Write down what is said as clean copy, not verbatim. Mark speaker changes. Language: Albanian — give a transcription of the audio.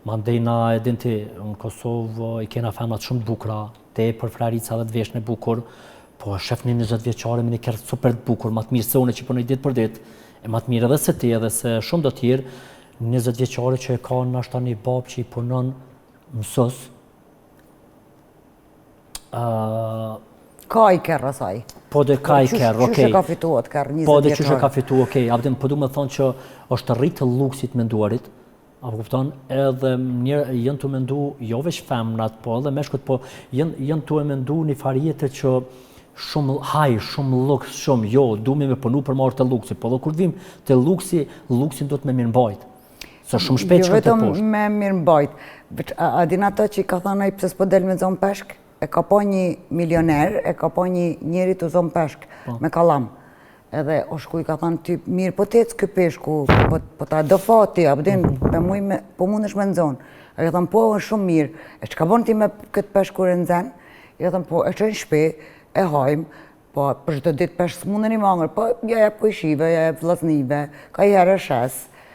Speaker 1: Mandej na edhin ti, në Kosovë i kena femrat shumë të bukura, te për Frarica dhe të veshën e bukur, po shef një 20 vjeqare me një kërë super të bukur, ma të mirë se une që punoj ditë për ditë, e ma të mirë edhe se ti edhe se shumë do tjerë, 20 vjeqare që e ka në ashta një babë që i punon mësos.
Speaker 2: Ka i kërë asaj?
Speaker 1: Po dhe ka i kërë, okej.
Speaker 2: Qështë ka fituat kërë 20 vjeqare?
Speaker 1: Po dhe qështë ka fitu, okej. Abdim, po du me thonë që është rritë luksit menduarit, apo kupton, edhe jenë të mendu jo veç femnat, po edhe meshkut, po jenë të mendu një farjetë që shumë haj, shumë luks, shumë jo, du me punu për marrë të luksit, po dhe kur vim të luksin do të me mirë mbajt. Se shumë shpejt shkëm të poshtë.
Speaker 2: Jo vetëm me mirë mbajt, a din ato që i ka thënë ai pse s'po del me zonë peshk, e ka po një milioner, e ka po një njeri të zonë peshk, me kalam. Edhe o shku i ka thënë ty, mirë, po t'ecë kë peshku, po ta do fati, abdin, po mund është me nëzonë. E ka thënë, po, është shumë mirë, e që ka bon ti me këtë peshku rëndzen? E ka thënë, po, e që në shpe, e hajmë, po, për çdo ditë peshë s'mundën i mangër, po, ja po i shive, ja vllaznive, ka i herë shes.